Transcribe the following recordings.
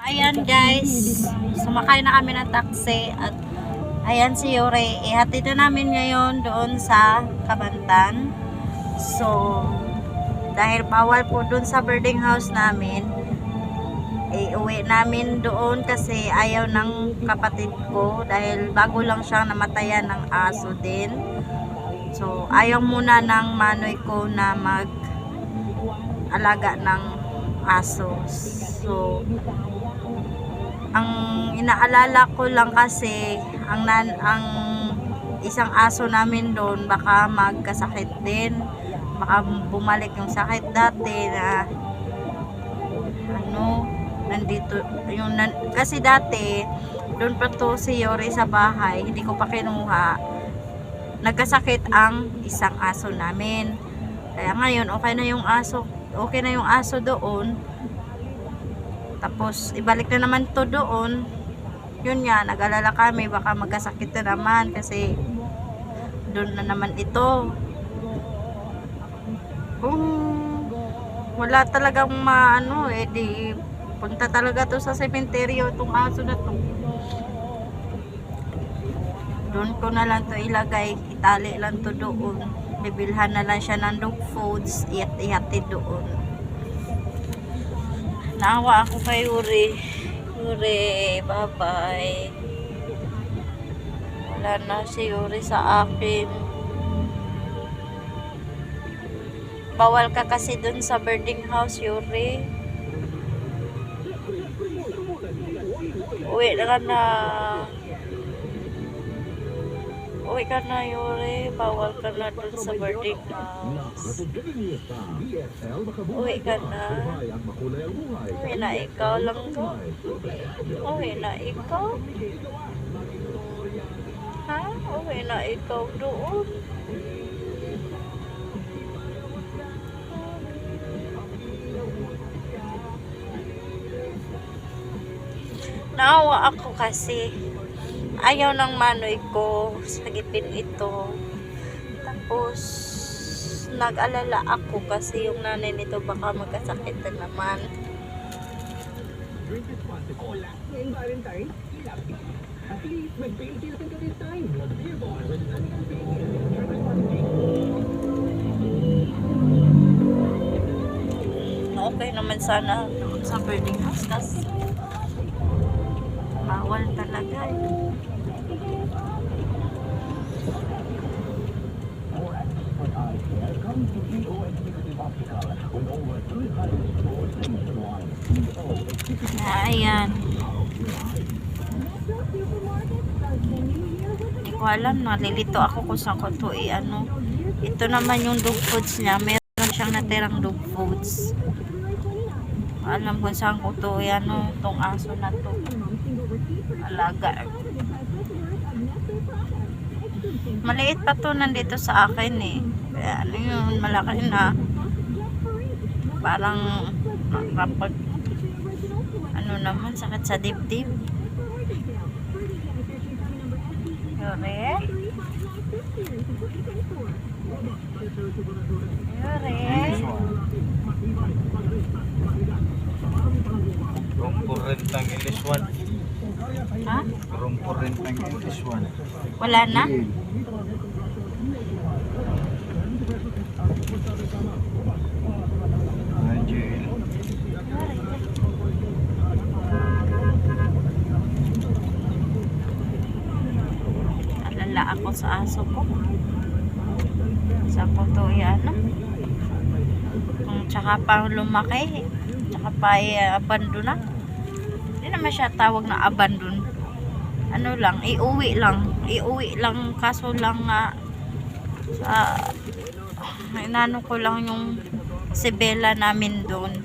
Ayan guys, sumakay na kami ng taxi at ayan si Yuri. Ihatid na namin ngayon doon sa Kabantan. So, dahil bawal po doon sa boarding house namin, uwi namin doon kasi ayaw ng kapatid ko dahil bago lang siyang namatayan ng aso din. So, ayaw muna ng manoy ko na mag-alaga ng aso. So, ang inaalala ko lang kasi ang isang aso namin doon baka magkasakit din, baka bumalik yung sakit dati na nandito yung kasi dati doon pa to si Yori sa bahay, hindi ko pa kinuha, nagkasakit ang isang aso namin. Kaya ngayon okay na yung aso doon. Tapos ibalik na naman to doon. Yun nga, nag-alala kami baka magkasakit na naman kasi doon na naman ito. Kung wala talagang di punta talaga to sa sementeryo itong aso na to. Doon ko na lang to ilagay, itali lang to doon. Bibilhan na lang siya ng dog foods, ihatid doon. Naawa ako kay Yuri. Yuri, bye-bye. Wala na si Yuri sa akin. Bawal ka kasi dun sa boarding house, Yuri. Uwi ka na. Uwi ka na, Yuri. Bawal ka na dun sa boarding house. Uwi ka na. Uwi na ikaw lang ko. Uwi na ikaw. Ha? Uwi na ikaw doon. Naawa ako kasi ayaw ng manoy ko sagipin ito. Tapos nag-alala ako kasi yung nanay nito baka magkasakit na naman. Okay naman sana sa boarding house kasi bawal talaga. Ayan. Hindi ko alam, nalilito ako kung saan ko ito Ito naman yung dog foods niya. Meron siyang natirang dog foods. Alam kung saan ko ito itong aso na to alaga. Maliit pa to nandito sa akin kaya yun, malaki na. Parang kapag naman, sakit sa dibdib. Yuri? Rumpur rentang English one. Ha? Rumpur rentang English one. Wala na? Alala ako sa aso ko. Sa ko to kung tsaka pa lumaki, tsaka pa abandon na. Hindi naman siya tawag na abandon. Iuwi lang kaso lang sa inano ko lang yung sibela namin doon.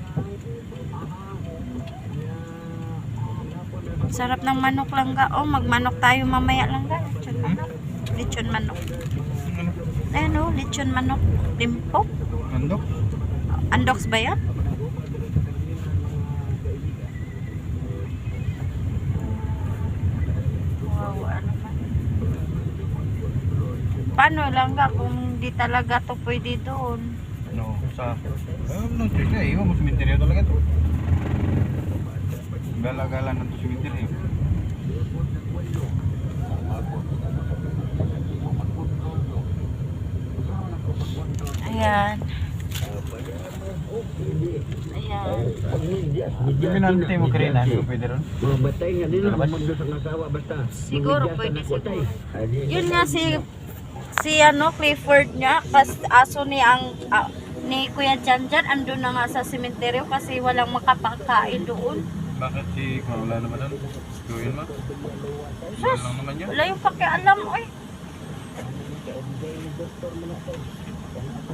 Sarap ng manok lang magmanok tayo mamaya lang lechon manok. Lechon manok. Lechon manok. Limpo. Andok? Andoks ba yan? Paano lang kung di talaga to pwede doon? Sa... nung trip na, iwan mo sa minteryo talaga to. Gala-gala ng cemetery. Ayan. Ayan. Hindi nanti mo karina, hindi mo pwede ron. Mga batay nga din ang mundo sa nasawa basta. Siguro pwede siguro. Yun Yun nga si ano Clifford niya aso ni ang ni Kuya Janjan andun na nga sa sementeryo kasi walang makapagkain doon. Bakit si wala naman nun? Gawin mo? Wala lang naman yun. Wala yung pakialam oy.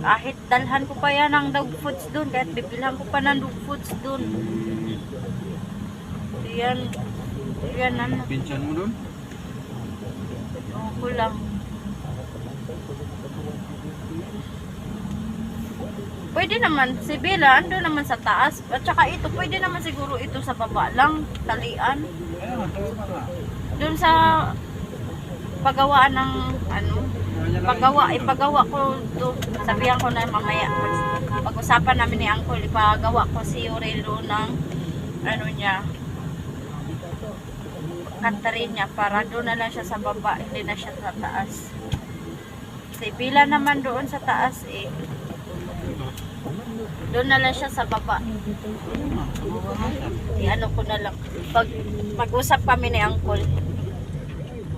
Kahit dalhan ko pa yan ng dog foods doon, kahit bibilhan ko pa ng dog foods doon. Yan ano. Pinsan mo dun? Ewan ko lang. Pwede naman, si Bella, ando naman sa taas. At saka ito, pwede naman siguro ito sa baba lang, talian. Doon sa paggawaan ng ano, ipagawa ko doon. Sabihan ko na mamaya, pag-usapan namin ni Uncle, ipagawa ko si Yorelo ng ano niya, kantarin niya para doon na lang siya sa baba, hindi na siya sa taas. Si Bella naman doon sa taas eh. Doon na lang siya sa baba. Ano ko na lang. Pag-usap kami ni Uncle.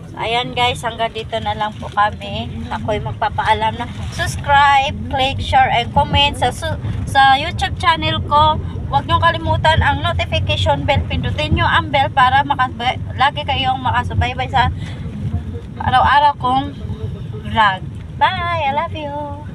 So, ayan guys, hanggang dito na lang po kami. Ako'y magpapaalam na subscribe, click, share, and comment sa YouTube channel ko. Huwag niyong kalimutan ang notification bell. Pindutin niyo ang bell para lagi kayong makasubaybay sa araw-araw kong vlog. Bye! I love you!